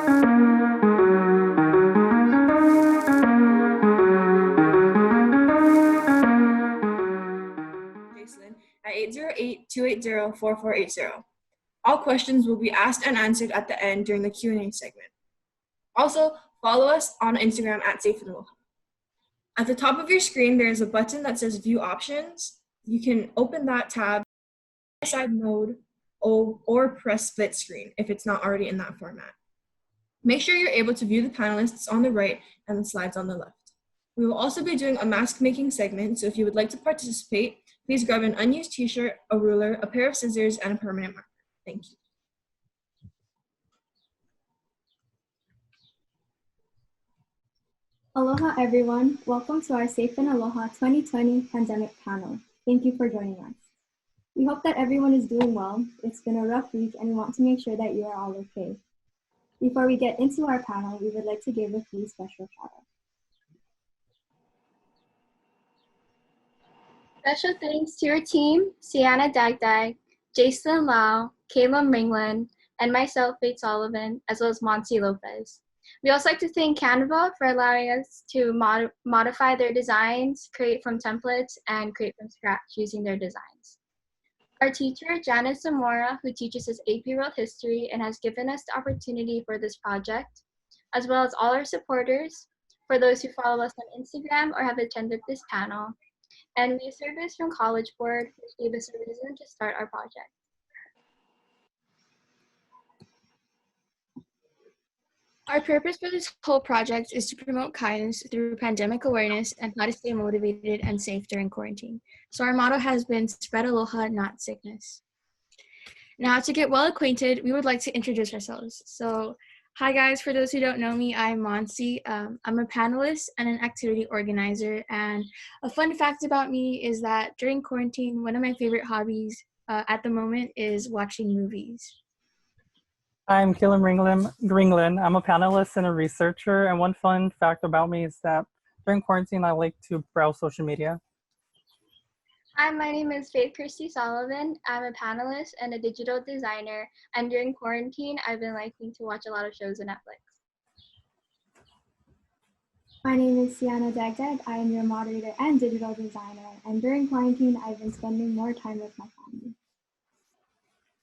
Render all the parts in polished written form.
Jacelyn at 808-280-4480. All questions will be asked and answered at the end during the Q&A segment. Also, follow us on Instagram at SafeAndAloha. At the top of your screen, there is a button that says View Options. You can open that tab, side mode, or press split screen if it's not already in that format. Make sure you're able to view the panelists on the right and the slides on the left. We will also be doing a mask making segment, so if you would like to participate, please grab an unused t-shirt, a ruler, a pair of scissors, and a permanent marker. Thank you. Aloha everyone, welcome to our Safe and Aloha 2020 pandemic panel. Thank you for joining us. We hope that everyone is doing well. It's been a rough week and we want to make sure that you are all okay. Before we get into our panel, we would like to give a few special shout-outs. Special thanks to your team, Seanna Dagdag, Jacelyn Kalem Ringlen, and myself, Faith Soliven, as well as Monse Lopez. We also like to thank Canva for allowing us to modify their designs, create from templates, and create from scratch using their designs. Our teacher, Janice Zamora, who teaches us AP World History and has given us the opportunity for this project, as well as all our supporters, for those who follow us on Instagram or have attended this panel, and we service from College Board, which gave us a reason to start our project. Our purpose for this whole project is to promote kindness through pandemic awareness and how to stay motivated and safe during quarantine. So our motto has been spread aloha, not sickness. Now to get well acquainted, we would like to introduce ourselves. So hi guys, for those who don't know me, I'm Monse. I'm a panelist and an activity organizer. And a fun fact about me is that during quarantine, one of my favorite hobbies at the moment is watching movies. I'm Kalem Ringlen. I'm a panelist and a researcher. And one fun fact about me is that during quarantine, I like to browse social media. Hi, my name is Christy Soliven. I'm a panelist and a digital designer. And during quarantine, I've been liking to watch a lot of shows on Netflix. My name is Seanna Dagdag. I am your moderator and digital designer. And during quarantine, I've been spending more time with my family.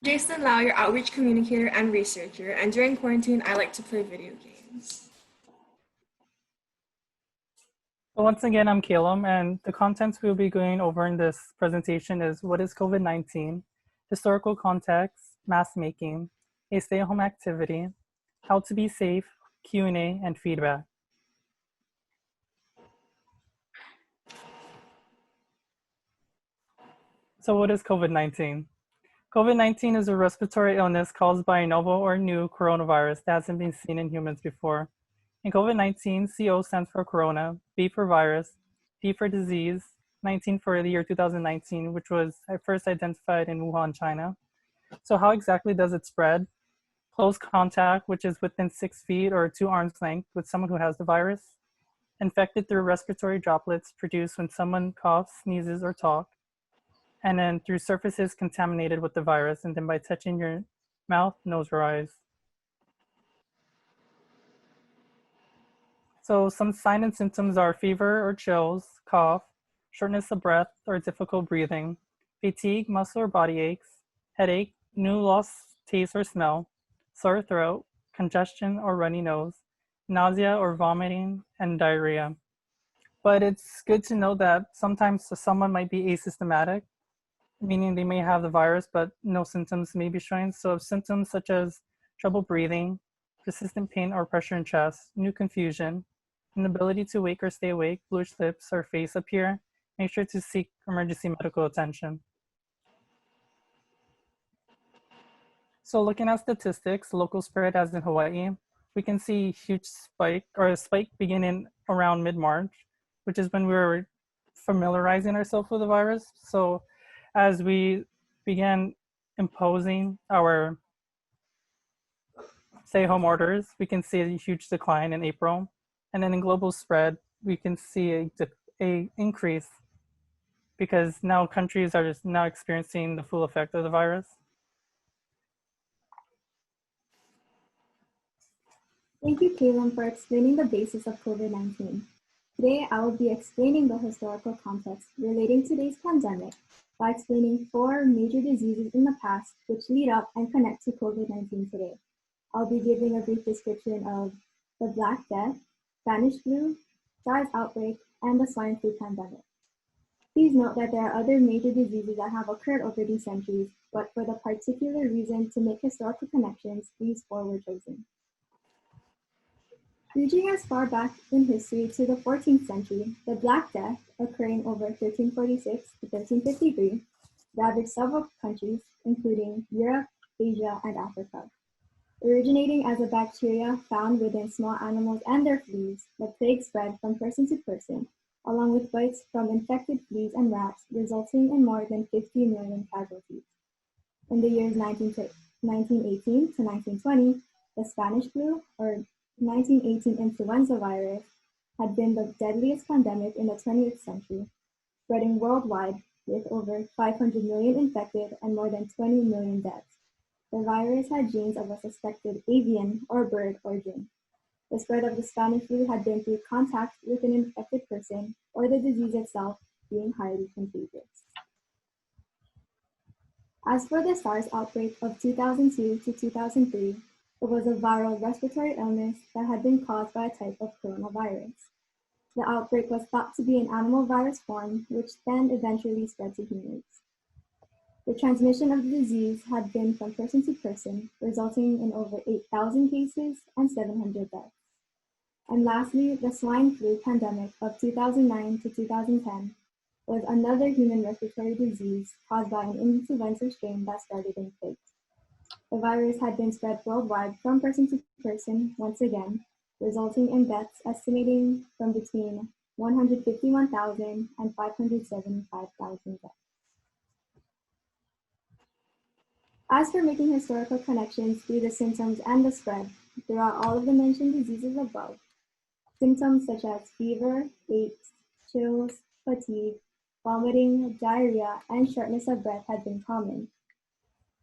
Jacelyn, your outreach communicator and researcher. And during quarantine, I like to play video games. So once again, I'm Kalem, and the contents we'll be going over in this presentation is what is COVID-19, historical context, mask making, a stay-at-home activity, how to be safe, Q&A, and feedback. So what is COVID-19? COVID-19 is a respiratory illness caused by a novel or new coronavirus that hasn't been seen in humans before. In COVID-19, CO stands for corona, V for virus, D for disease, 19 for the year 2019, which was first identified in Wuhan, China. So how exactly does it spread? Close contact, which is within 6 feet or 2 arms length with someone who has the virus. Infected through respiratory droplets produced when someone coughs, sneezes, or talks. And then through surfaces contaminated with the virus, and then by touching your mouth, nose, or eyes. So some signs and symptoms are fever or chills, cough, shortness of breath or difficult breathing, fatigue, muscle or body aches, headache, new lost taste or smell, sore throat, congestion or runny nose, nausea or vomiting, and diarrhea. But it's good to know that sometimes someone might be asymptomatic, meaning they may have the virus, but no symptoms may be showing. So if symptoms such as trouble breathing, persistent pain or pressure in chest, new confusion, inability to wake or stay awake, bluish lips or face appear, make sure to seek emergency medical attention. So looking at statistics, local spread as in Hawaii, we can see a huge spike or a spike beginning around mid-March, which is when we were familiarizing ourselves with the virus. So as we began imposing our stay-home orders, we can see a huge decline in April. And then in global spread, we can see a increase because now countries are just now experiencing the full effect of the virus. Thank you, Kalem, for explaining the basis of COVID-19. Today, I will be explaining the historical context relating to today's pandemic by explaining 4 major diseases in the past which lead up and connect to COVID-19 today. I'll be giving a brief description of the Black Death, Spanish flu, SARS outbreak, and the swine flu pandemic. Please note that there are other major diseases that have occurred over these centuries, but for the particular reason to make historical connections, these 4 were chosen. Reaching as far back in history to the 14th century, the Black Death, occurring over 1346 to 1353, ravaged several countries, including Europe, Asia, and Africa. Originating as a bacteria found within small animals and their fleas, the plague spread from person to person, along with bites from infected fleas and rats, resulting in more than 50 million casualties. In the years 1918 to 1920, the Spanish flu, or 1918 influenza virus, had been the deadliest pandemic in the 20th century, spreading worldwide with over 500 million infected and more than 20 million deaths. The virus had genes of a suspected avian or bird origin. The spread of the Spanish flu had been through contact with an infected person or the disease itself being highly contagious. As for the SARS outbreak of 2002 to 2003, it was a viral respiratory illness that had been caused by a type of coronavirus. The outbreak was thought to be an animal virus form, which then eventually spread to humans. The transmission of the disease had been from person to person, resulting in over 8,000 cases and 700 deaths. And lastly, the swine flu pandemic of 2009 to 2010 was another human respiratory disease caused by an influenza strain that started in pigs. The virus had been spread worldwide from person to person once again, resulting in deaths estimating from between 151,000 and 575,000 deaths. As for making historical connections through the symptoms and the spread, throughout all of the mentioned diseases above, symptoms such as fever, aches, chills, fatigue, vomiting, diarrhea, and shortness of breath had been common.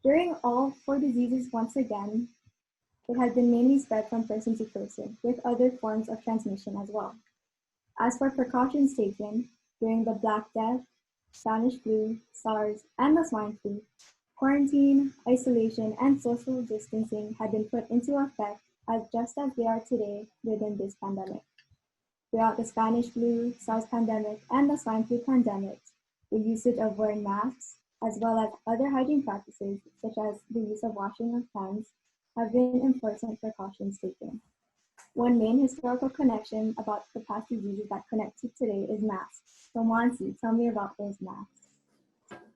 During all 4 diseases, once again, it had been mainly spread from person to person, with other forms of transmission as well. As for precautions taken during the Black Death, Spanish flu, SARS, and the swine flu, quarantine, isolation, and social distancing had been put into effect just as they are today within this pandemic. Throughout the Spanish flu, SARS pandemic, and the swine flu pandemic, the usage of wearing masks, as well as other hygiene practices, such as the use of washing of hands, have been important precautions taken. One main historical connection about the past diseases that connect to today is masks. So Monse, tell me about those masks.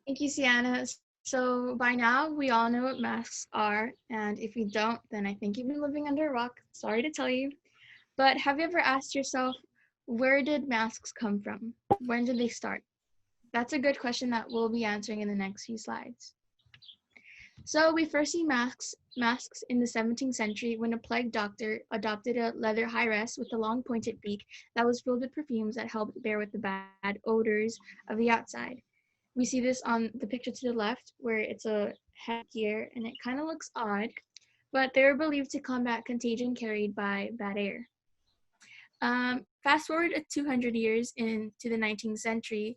Thank you, Seanna. So by now, we all know what masks are, and if you don't, then I think you've been living under a rock. Sorry to tell you. But have you ever asked yourself, where did masks come from? When did they start? That's a good question that we'll be answering in the next few slides. So we first see masks in the 17th century when a plague doctor adopted a leather high-rest with a long pointed beak that was filled with perfumes that helped bear with the bad odors of the outside. We see this on the picture to the left where it's a headgear and it kind of looks odd, but they were believed to combat contagion carried by bad air. Fast forward 200 years into the 19th century,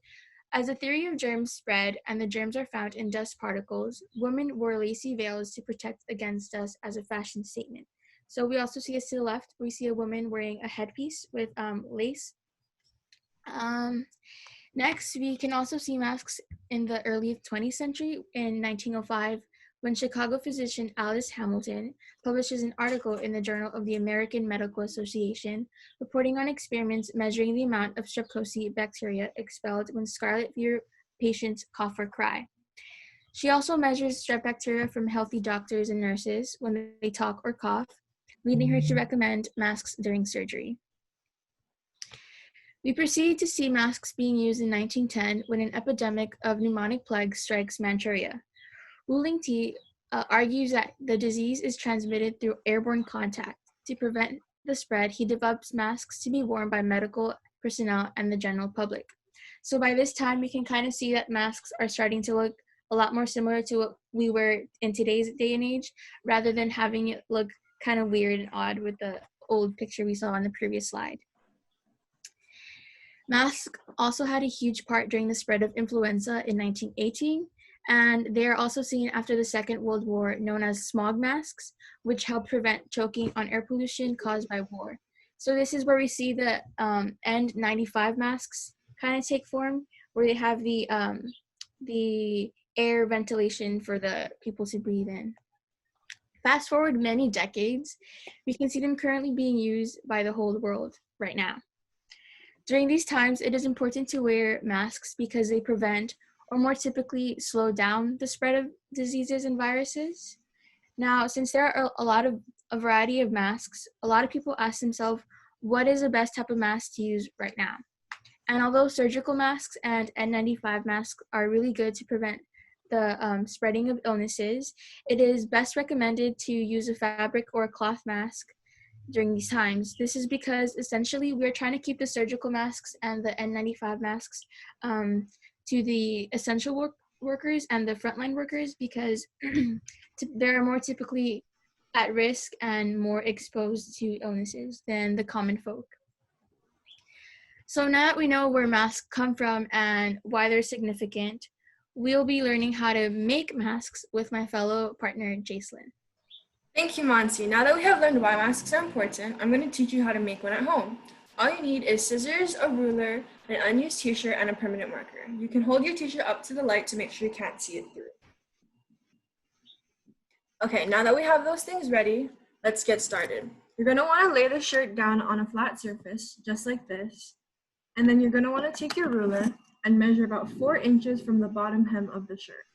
as the theory of germs spread and the germs are found in dust particles, women wore lacy veils to protect against dust as a fashion statement. So we also see to the left, we see a woman wearing a headpiece with lace. Next, we can also see masks in the early 20th century in 1905, when Chicago physician Alice Hamilton publishes an article in the Journal of the American Medical Association, reporting on experiments measuring the amount of streptococcus bacteria expelled when scarlet fever patients cough or cry. She also measures strep bacteria from healthy doctors and nurses when they talk or cough, leading her to recommend masks during surgery. We proceed to see masks being used in 1910 when an epidemic of pneumonic plague strikes Manchuria. Wuling T argues that the disease is transmitted through airborne contact. To prevent the spread, he develops masks to be worn by medical personnel and the general public. So by this time, we can kind of see that masks are starting to look a lot more similar to what we wear in today's day and age, rather than having it look kind of weird and odd with the old picture we saw on the previous slide. Masks also had a huge part during the spread of influenza in 1918, and they are also seen after the Second World War, known as smog masks, which help prevent choking on air pollution caused by war. So this is where we see the N95 masks kind of take form, where they have the air ventilation for the people to breathe in. Fast forward many decades, we can see them currently being used by the whole world right now. During these times, it is important to wear masks because they prevent, or more typically slow down, the spread of diseases and viruses. Now, since there are a variety of masks, a lot of people ask themselves, what is the best type of mask to use right now? And although surgical masks and N95 masks are really good to prevent the spreading of illnesses, it is best recommended to use a fabric or a cloth mask during these times. This is because essentially we're trying to keep the surgical masks and the N95 masks to the essential workers and the frontline workers, because they're more typically at risk and more exposed to illnesses than the common folk. So now that we know where masks come from and why they're significant, we'll be learning how to make masks with my fellow partner, Jacelyn. Thank you, Monse. Now that we have learned why masks are important, I'm going to teach you how to make one at home. All you need is scissors, a ruler, an unused t-shirt, and a permanent marker. You can hold your t-shirt up to the light to make sure you can't see it through. Okay, now that we have those things ready, let's get started. You're going to want to lay the shirt down on a flat surface, just like this. And then you're going to want to take your ruler and measure about 4 inches from the bottom hem of the shirt.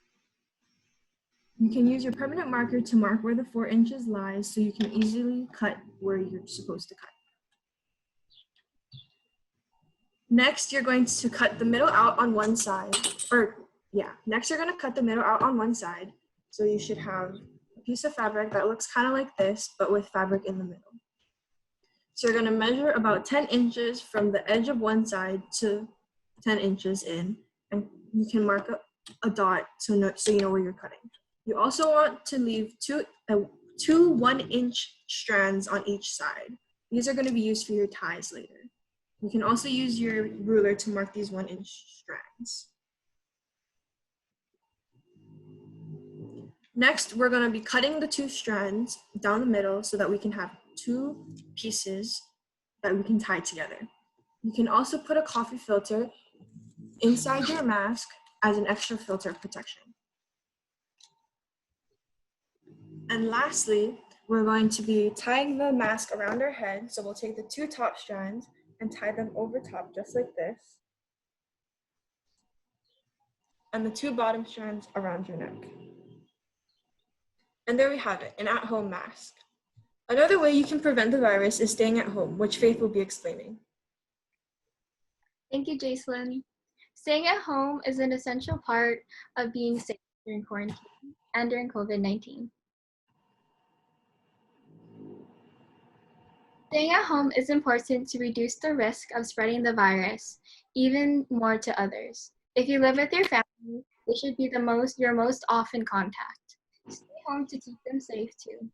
You can use your permanent marker to mark where the 4 inches lies so you can easily cut where you're supposed to cut. Next, you're going to cut the middle out on one side, next you're going to cut the middle out on one side. So you should have a piece of fabric that looks kind of like this, but with fabric in the middle. So you're going to measure about 10 inches from the edge of one side to 10 inches in, and you can mark a dot so you know where you're cutting. You also want to leave two 1-inch strands on each side. These are going to be used for your ties later. You can also use your ruler to mark these 1-inch strands. Next, we're going to be cutting the 2 strands down the middle so that we can have 2 pieces that we can tie together. You can also put a coffee filter inside your mask as an extra filter of protection. And lastly, we're going to be tying the mask around our head. So we'll take the 2 top strands and tie them over top just like this. And the 2 bottom strands around your neck. And there we have it, an at-home mask. Another way you can prevent the virus is staying at home, which Faith will be explaining. Thank you, Jacelyn. Staying at home is an essential part of being safe during quarantine and during COVID-19. Staying at home is important to reduce the risk of spreading the virus even more to others. If you live with your family, they should be your most often contact. Stay home to keep them safe too.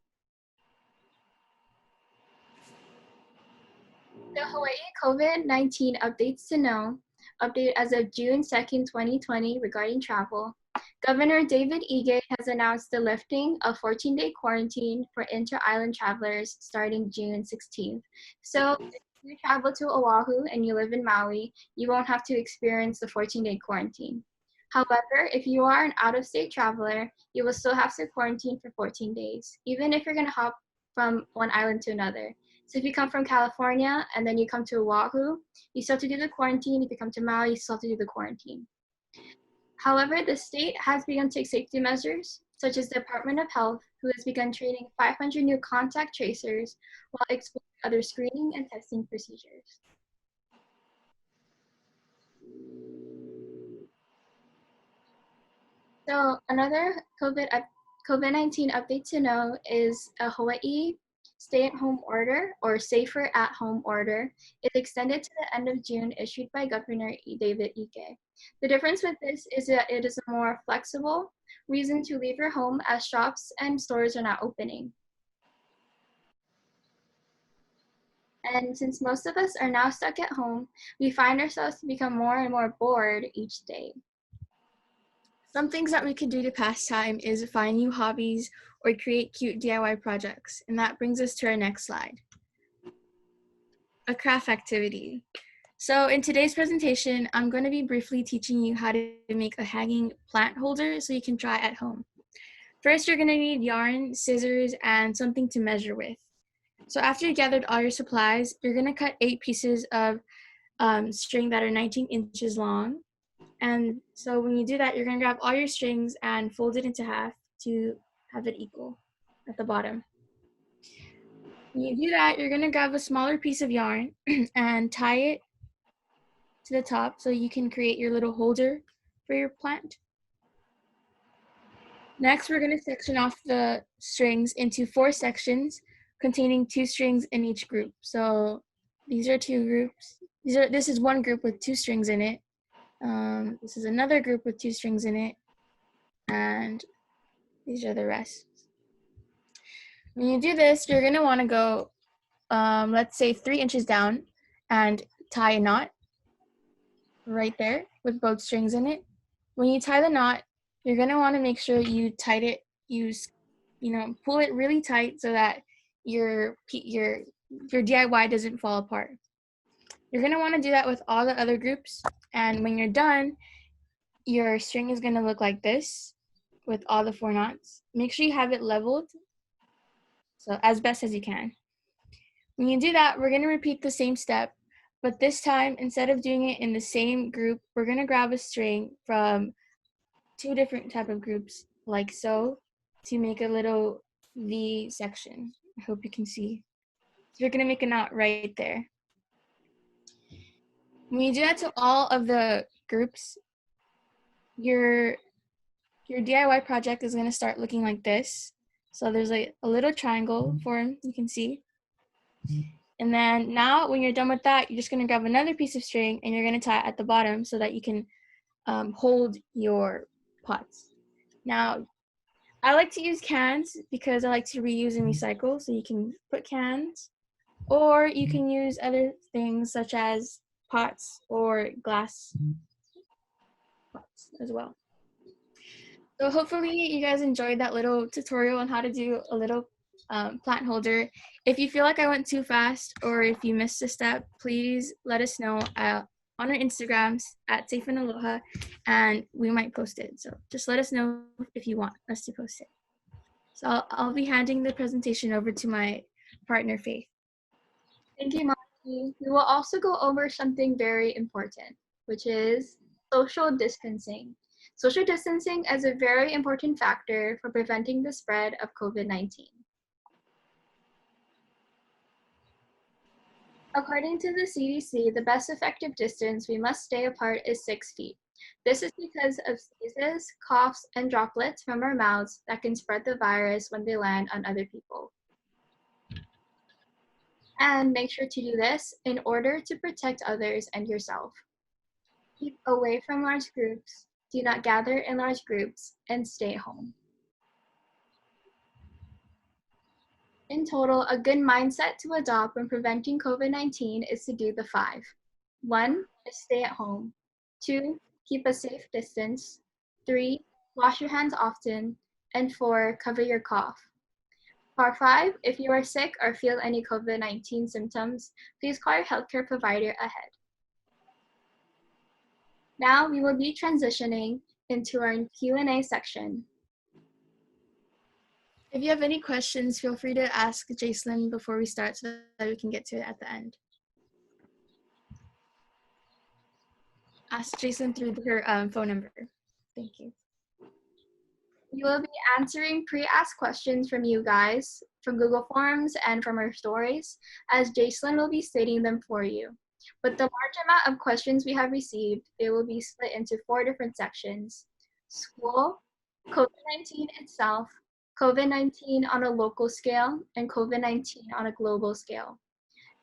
The Hawaii COVID-19 updates to know, update as of June 2nd, 2020 regarding travel. Governor David Ige has announced the lifting of 14-day quarantine for inter-island travelers starting June 16th. So if you travel to Oahu and you live in Maui, you won't have to experience the 14-day quarantine. However, if you are an out-of-state traveler, you will still have to quarantine for 14 days, even if you're going to hop from one island to another. So if you come from California and then you come to Oahu, you still have to do the quarantine. If you come to Maui, you still have to do the quarantine. However, the state has begun to take safety measures, such as the Department of Health, who has begun training 500 new contact tracers while exploring other screening and testing procedures. So another COVID-19 update to know is a Hawaii stay-at-home order, or safer at-home order, is extended to the end of June, issued by Governor David Ige. The difference with this is that it is a more flexible reason to leave your home, as shops and stores are not opening. And since most of us are now stuck at home, we find ourselves to become more and more bored each day. Some things that we could do to pass time is find new hobbies or create cute DIY projects. And that brings us to our next slide. A craft activity. So in today's presentation, I'm going to be briefly teaching you how to make a hanging plant holder so you can try at home. First, you're going to need yarn, scissors, and something to measure with. So after you gathered all your supplies, you're going to cut 8 pieces of string that are 19 inches long. And so when you do that, you're going to grab all your strings and fold it into half to have it equal at the bottom. When you do that, you're going to grab a smaller piece of yarn and tie it to the top so you can create your little holder for your plant. Next, we're going to section off the strings into 4 sections containing 2 strings in each group. So these are 2 groups. This is one group with 2 strings in it. This is another group with 2 strings in it, and these are the rest. When you do this, you're going to want to go, let's say 3 inches down and tie a knot right there with both strings in it. When you tie the knot, you're going to want to make sure you tight it, pull it really tight so that your DIY doesn't fall apart. You're going to want to do that with all the other groups, and when you're done, your string is going to look like this with all the 4 knots. Make sure you have it leveled, so as best as you can. When you do that, we're going to repeat the same step, but this time, instead of doing it in the same group, we're going to grab a string from 2 different type of groups, like so, to make a little V section. I hope you can see. So you're going to make a knot right there. When you do that to all of the groups, your DIY project is going to start looking like this. So there's like a little triangle form, you can see. And then now when you're done with that, you're just going to grab another piece of string and you're going to tie it at the bottom so that you can hold your pots. Now, I like to use cans because I like to reuse and recycle. So you can put cans, or you can use other things such as pots or glass pots as well. So hopefully you guys enjoyed that little tutorial on how to do a little plant holder. If you feel like I went too fast or if you missed a step, please let us know on our Instagrams at Safe and Aloha, and we might post it. So just let us know if you want us to post it. So I'll be handing the presentation over to my partner, Faith. Thank you, Monse. We will also go over something very important, which is social distancing. Social distancing is a very important factor for preventing the spread of COVID-19. According to the CDC, the best effective distance we must stay apart is 6 feet. This is because of sneezes, coughs, and droplets from our mouths that can spread the virus when they land on other people. And make sure to do this in order to protect others and yourself. Keep away from large groups, do not gather in large groups, and stay home. In total, a good mindset to adopt when preventing COVID-19 is to do the 5. 1 is stay at home. 2, keep a safe distance. 3, wash your hands often. And 4, cover your cough. For 5, if you are sick or feel any COVID-19 symptoms, please call your healthcare provider ahead. Now we will be transitioning into our Q&A section. If you have any questions, feel free to ask Jacelyn before we start so that we can get to it at the end. Ask Jacelyn through her phone number. Thank you. We will be answering pre-asked questions from you guys, from Google Forms and from our stories, as Jacelyn will be stating them for you. With the large amount of questions we have received, they will be split into 4 different sections: school, COVID-19 itself, COVID-19 on a local scale, and COVID-19 on a global scale.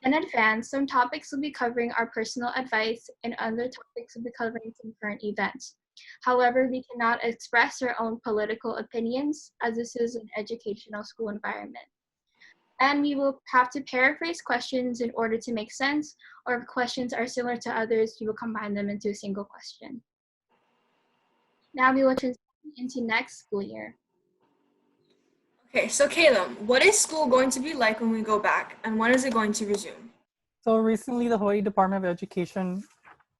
In advance, some topics will be covering our personal advice and other topics will be covering some current events. However, we cannot express our own political opinions as this is an educational school environment. And we will have to paraphrase questions in order to make sense, or if questions are similar to others, we will combine them into a single question. Now we will transition into next school year. Okay, so Kalem, what is school going to be like when we go back, and when is it going to resume? So recently, the Hawaii Department of Education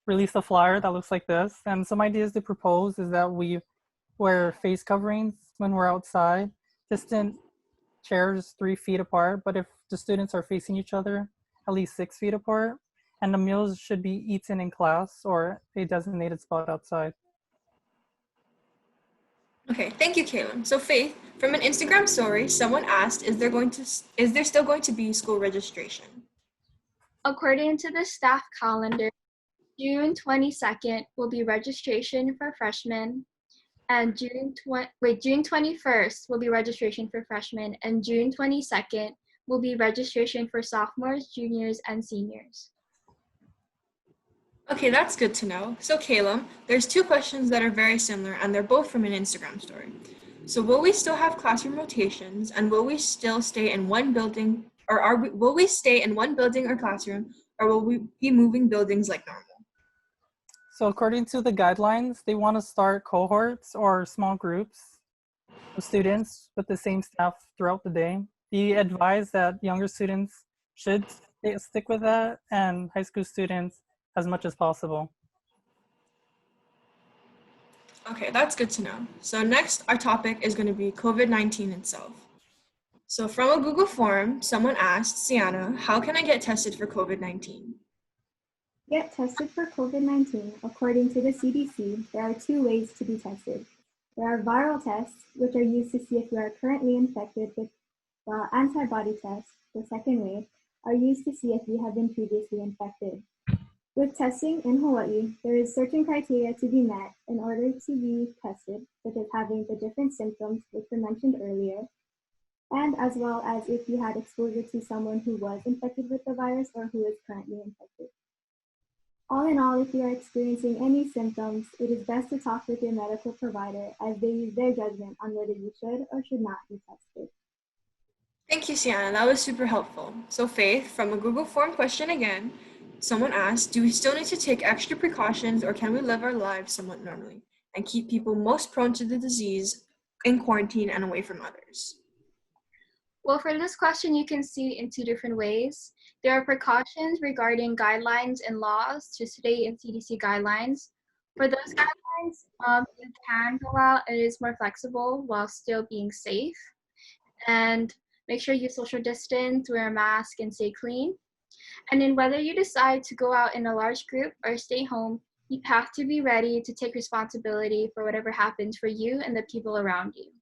released a flyer that looks like this, and some ideas they propose is that we wear face coverings when we're outside, distant chairs 3 feet apart, but if the students are facing each other, at least 6 feet apart, and the meals should be eaten in class or a designated spot outside. Okay, thank you, Kalem. So Faith, from an Instagram story, someone asked, is there still going to be school registration? According to the staff calendar, June 22nd will be registration for freshmen, and June 21st will be registration for freshmen, and June 22nd will be registration for sophomores, juniors, and seniors. Okay, that's good to know. So Kalem, there's 2 questions that are very similar, and they're both from an Instagram story. So will we still have classroom rotations, and will we still stay in one building, or will we stay in one building or classroom, or will we be moving buildings like normal? So according to the guidelines, they want to start cohorts or small groups of students with the same staff throughout the day. They advise that younger students should stick with that, and high school students as much as possible. Okay, that's good to know. So next, our topic is going to be COVID-19 itself. So from a Google form, someone asked, Seanna, how can I get tested for COVID-19? Get tested for COVID-19. According to the CDC, there are 2 ways to be tested. There are viral tests, which are used to see if you are currently infected with the antibody tests. The second way are used to see if you have been previously infected. With testing in Hawaii, there is certain criteria to be met in order to be tested, such as having the different symptoms which were mentioned earlier, and as well as if you had exposure to someone who was infected with the virus or who is currently infected. All in all, if you are experiencing any symptoms, it is best to talk with your medical provider as they use their judgment on whether you should or should not be tested. Thank you, Seanna. That was super helpful. So Faith, from a Google form question again, someone asked, do we still need to take extra precautions or can we live our lives somewhat normally and keep people most prone to the disease in quarantine and away from others? Well, for this question, you can see it in 2 different ways. There are precautions regarding guidelines and laws to stay in CDC guidelines. For those guidelines, you can go out and it is more flexible while still being safe. And make sure you social distance, wear a mask, and stay clean. And then whether you decide to go out in a large group or stay home, you have to be ready to take responsibility for whatever happens for you and the people around you.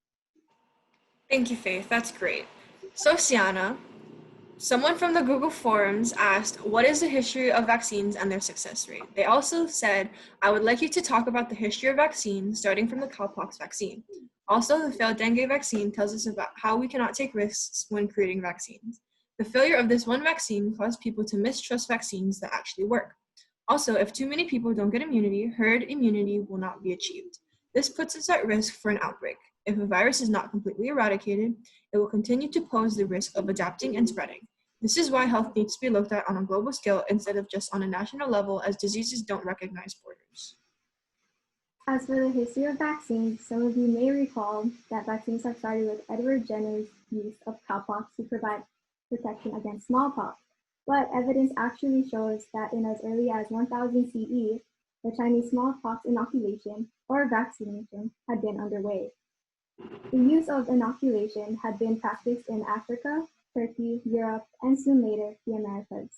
Thank you, Faith. That's great. So Seanna, someone from the Google Forums asked, what is the history of vaccines and their success rate? They also said, I would like you to talk about the history of vaccines, starting from the cowpox vaccine. Also, the failed dengue vaccine tells us about how we cannot take risks when creating vaccines. The failure of this one vaccine caused people to mistrust vaccines that actually work. Also, if too many people don't get immunity, herd immunity will not be achieved. This puts us at risk for an outbreak. If a virus is not completely eradicated, it will continue to pose the risk of adapting and spreading. This is why health needs to be looked at on a global scale instead of just on a national level, as diseases don't recognize borders. As for the history of vaccines, some of you may recall that vaccines have started with Edward Jenner's use of cowpox to provide protection against smallpox, but evidence actually shows that in as early as 1000 CE, the Chinese smallpox inoculation or vaccination had been underway. The use of inoculation had been practiced in Africa, Turkey, Europe, and soon later the Americas.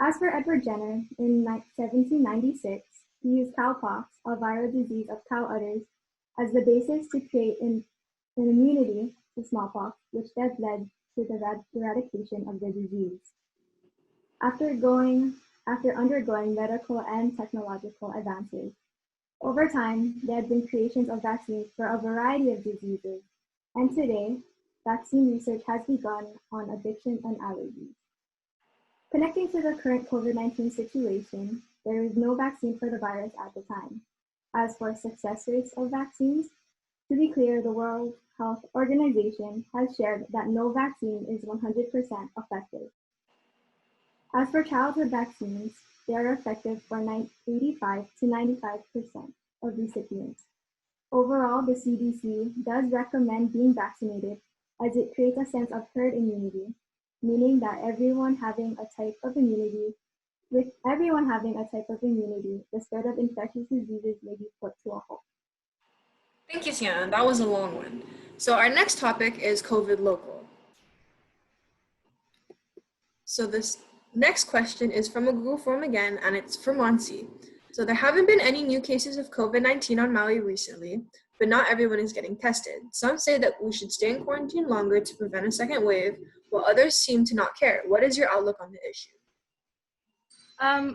As for Edward Jenner, in 1796, he used cowpox, a viral disease of cow udders, as the basis to create an immunity to smallpox, which then led to the eradication of the disease. After undergoing medical and technological advances, over time, there have been creations of vaccines for a variety of diseases, and today, vaccine research has begun on addiction and allergies. Connecting to the current COVID-19 situation, there is no vaccine for the virus at the time. As for success rates of vaccines, To be clear, the World Health Organization has shared that no vaccine is 100% effective. As for childhood vaccines, they are effective for 85 to 95% of recipients. Overall, the CDC does recommend being vaccinated as it creates a sense of herd immunity, meaning that with everyone having a type of immunity, the spread of infectious diseases may be put to a halt. Thank you, Seanna. That was a long one. So our next topic is COVID local. So this next question is from a Google form again, and it's for Monse. So there haven't been any new cases of COVID-19 on Maui recently, but not everyone is getting tested. Some say that we should stay in quarantine longer to prevent a second wave, while others seem to not care. What is your outlook on the issue?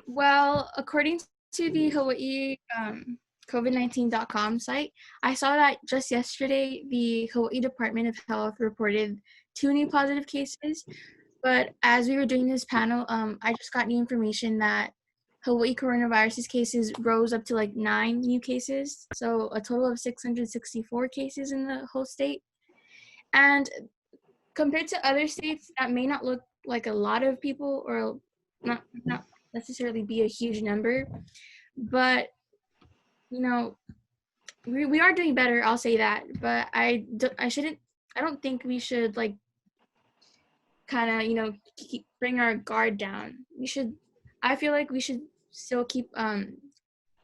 Well, according to the Hawaii COVID19.com site, I saw that just yesterday, the Hawaii Department of Health reported 2 new positive cases. But as we were doing this panel, I just got new information that Hawaii coronavirus cases rose up to like 9 new cases. So a total of 664 cases in the whole state. And compared to other states, that may not look like a lot of people or not necessarily be a huge number. But, you know, we are doing better, I'll say that. But I don't think we should like kind of, bring our guard down. I feel like we should still keep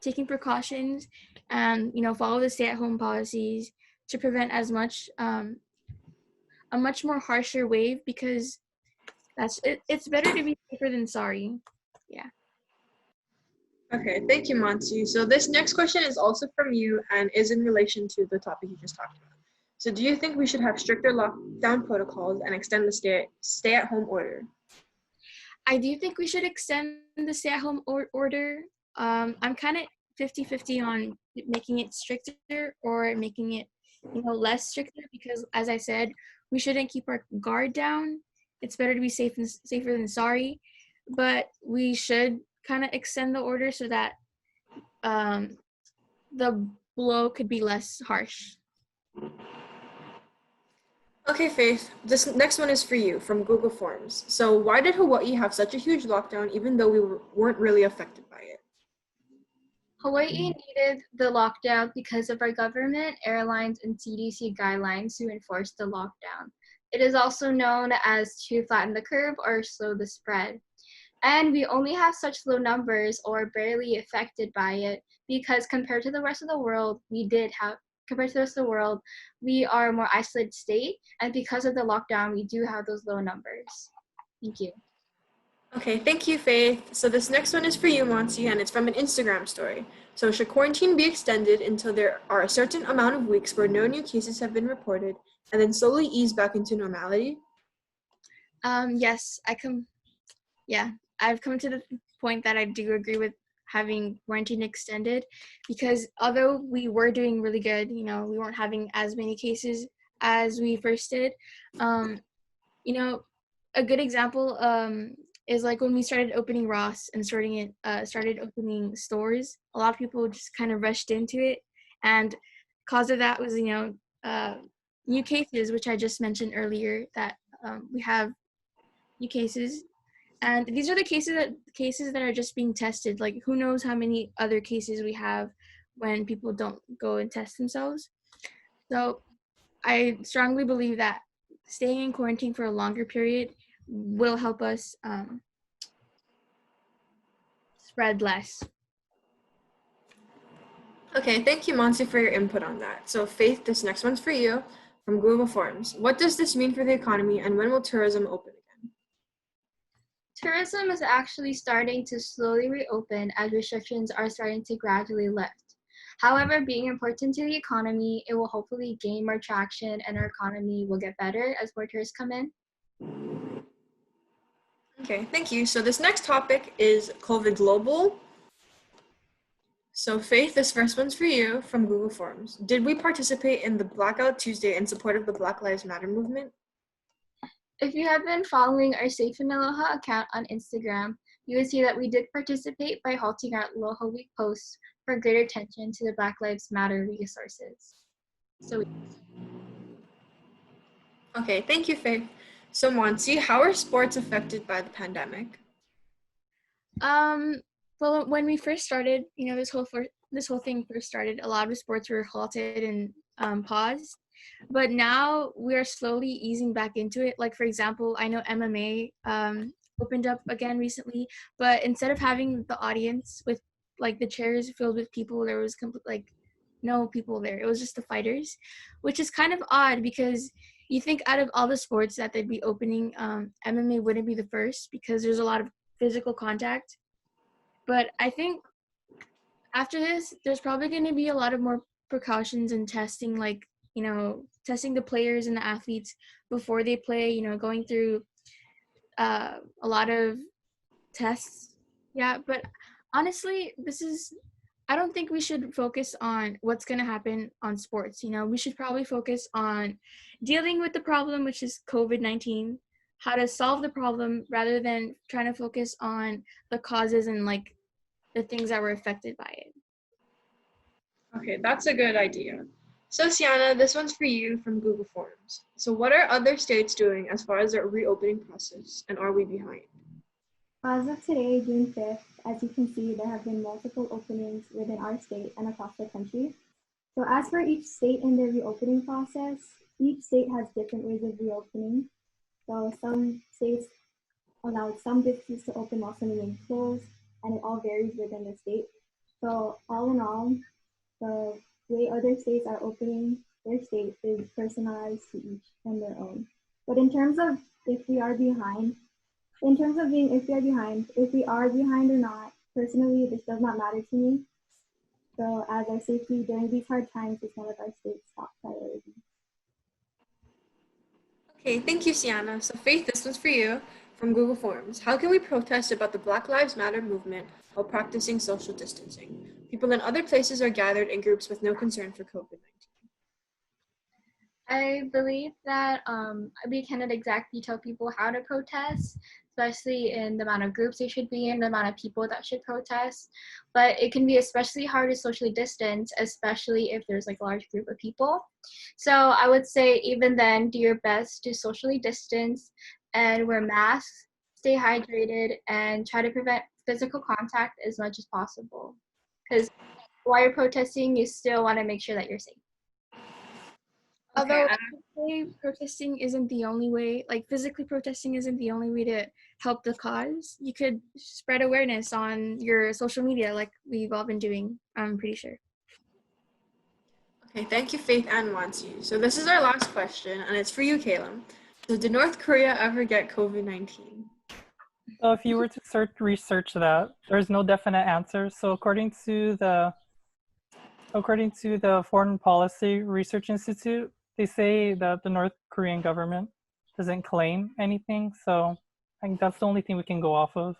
taking precautions and, follow the stay-at-home policies to prevent as much, a much more harsher wave, because it's better to be safer than sorry. Yeah. Okay, thank you, Monse. So this next question is also from you and is in relation to the topic you just talked about. So do you think we should have stricter lockdown protocols and extend the stay-at-home order? I do think we should extend the stay-at-home order. I'm kind of 50-50 on making it stricter or making it, less stricter, because as I said, we shouldn't keep our guard down. It's better to be safer than sorry, but we should kind of extend the order so that the blow could be less harsh. Okay, Faith, this next one is for you from Google Forms. So why did Hawaii have such a huge lockdown even though we weren't really affected by it? Hawaii needed the lockdown because of our government, airlines, and CDC guidelines to enforce the lockdown. It is also known as to flatten the curve or slow the spread. And we only have such low numbers or barely affected by it because compared to the rest of the world, we are a more isolated state. And because of the lockdown, we do have those low numbers. Thank you. Okay, thank you, Faith. So this next one is for you, Monse, and it's from an Instagram story. So should quarantine be extended until there are a certain amount of weeks where no new cases have been reported and then slowly ease back into normality? Yes, I've come to the point that I do agree with having quarantine extended, because although we were doing really good, we weren't having as many cases as we first did. A good example is like when we started opening Ross and started opening stores. A lot of people just kind of rushed into it, and cause of that was new cases, which I just mentioned earlier, that we have new cases. And these are the cases that are just being tested. Like, who knows how many other cases we have when people don't go and test themselves. So I strongly believe that staying in quarantine for a longer period will help us spread less. Okay, thank you, Monse, for your input on that. So Faith, this next one's for you from Google Forms. What does this mean for the economy and when will tourism open again? Tourism is actually starting to slowly reopen as restrictions are starting to gradually lift. However, being important to the economy, it will hopefully gain more traction and our economy will get better as more tourists come in. Okay, thank you. So this next topic is COVID global. So Faith, this first one's for you from Google Forms. Did we participate in the Blackout Tuesday in support of the Black Lives Matter movement? If you have been following our Safe in Aloha account on Instagram, you will see that we did participate by halting our Aloha Week posts for greater attention to the Black Lives Matter resources. So Okay, thank you, Faith. So, Monse, how are sports affected by the pandemic? well, when we first started, this whole thing first started, a lot of sports were halted and paused. But now we're slowly easing back into it. Like, for example, I know MMA opened up again recently, but instead of having the audience with like the chairs filled with people, there was like no people there. It was just the fighters, which is kind of odd because you think out of all the sports that they'd be opening, MMA wouldn't be the first because there's a lot of physical contact. But I think after this, there's probably going to be a lot of more precautions and testing, like, testing the players and the athletes before they play, going through a lot of tests. Yeah, but honestly, I don't think we should focus on what's going to happen on sports. We should probably focus on dealing with the problem, which is COVID-19, how to solve the problem rather than trying to focus on the causes and like the things that were affected by it. Okay, that's a good idea. So, Seanna, this one's for you from Google Forms. So, what are other states doing as far as their reopening process, and are we behind? As of today, June 5th, as you can see, there have been multiple openings within our state and across the country. So as for each state in their reopening process, each state has different ways of reopening. So some states allowed some businesses to open while some remain closed, and it all varies within the state. So all in all, the way other states are opening their state is personalized to each and their own. But in terms of if we are behind, if we are behind or not, personally, this does not matter to me. So as our safety during these hard times is one of our state's top priorities. Okay, thank you, Seanna. So, Faith, this one's for you from Google Forms. How can we protest about the Black Lives Matter movement while practicing social distancing? People in other places are gathered in groups with no concern for COVID-19. I believe that we cannot exactly tell people how to protest, especially in the amount of groups they should be in, the amount of people that should protest. But it can be especially hard to socially distance, especially if there's like a large group of people. So I would say even then, do your best to socially distance and wear masks, stay hydrated, and try to prevent physical contact as much as possible. Because while you're protesting, you still want to make sure that you're safe. Okay, Although I would say protesting isn't the only way, like physically protesting isn't the only way to help the cause. You could spread awareness on your social media like we've all been doing, I'm pretty sure. Okay, thank you, Faith and Monse. So this is our last question, and it's for you, Kalem. So did North Korea ever get COVID-19? So if you were to research that, there's no definite answer. So according to the Foreign Policy Research Institute, they say that the North Korean government doesn't claim anything. So I think that's the only thing we can go off of.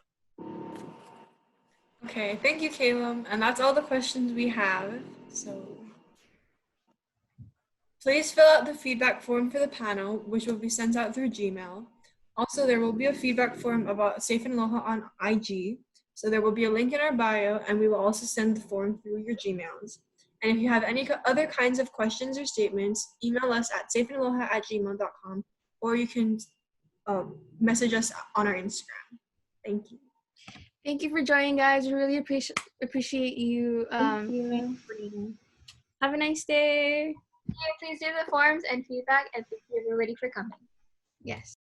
Okay, thank you, Kalem. And that's all the questions we have. So please fill out the feedback form for the panel, which will be sent out through Gmail. Also, there will be a feedback form about Safe and Aloha on IG. So there will be a link in our bio, and we will also send the form through your Gmails. And if you have any other kinds of questions or statements, email us at safeandaloha@gmail.com, or you can message us on our Instagram. Thank you. Thank you for joining, guys. We really appreciate you. Thank you. Have a nice day. Yeah, please do the forms and feedback, and thank you everybody for coming. Yes.